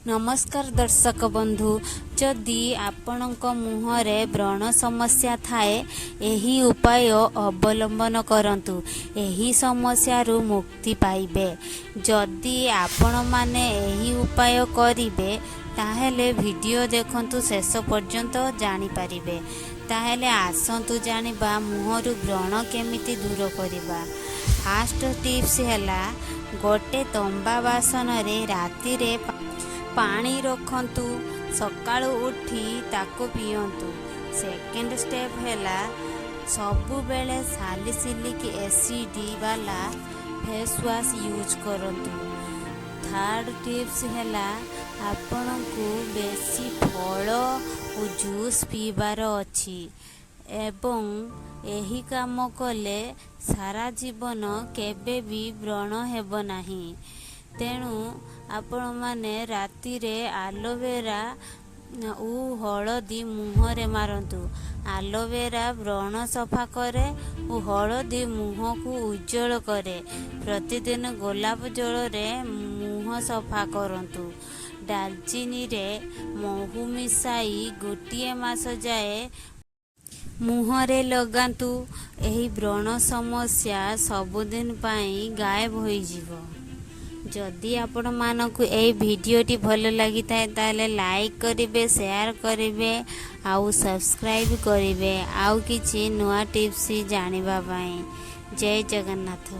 नमस्कार दर्शक बंधु जदि आपणक मुहरे व्रण समस्या थाए एही उपाय अवलंबन करंतु एही समस्या रु मुक्ति पाइबे। जदि आपण माने एही उपाय करिवे ताहेले वीडियो देखंतु शेष पर्यंत जानि पारिबे। ताहेले आसंतु जानिबा मुहरु व्रण केमिति दूर करिबा। फास्ट टिप्स हैला गोटे तंबा बासन रे राति रे पानी रखंतु सकाळु उठी ताको पियंतु। सेकेंड स्टेप हैला सबु बेले सालिसिलिक एसिड वाला फेस वाश यूज करंतु। थर्ड टिप्स हैला आपनकु बेसी फल और जूस पीबार अछि एवं एही काम कले सारा जीवन केबे भी व्रण हेब नाही। तेणु आपण माने राति रे आलोवेरा उ हलदी मुहरे मारंतु। आलोवेरा व्रण सफा करे और हलदी मुह को उज्जवल करे। प्रतिदिन गोलाप जल रे मुह सफा करंतु। दालचीनी रे महू मिसाई गोटिए मास जाए मुहरे लगांतु। एही व्रण समस्या सबुदिन पाई गायब होई जीवो। जदि आपण मानकु ए वीडियोटी भल लगी ताले लाइक करिवे, शेयर करिवे आउ सब्सक्राइब करिवे आउ किछि नुआ टिप्स जानिबा पाई। जय जगन्नाथ।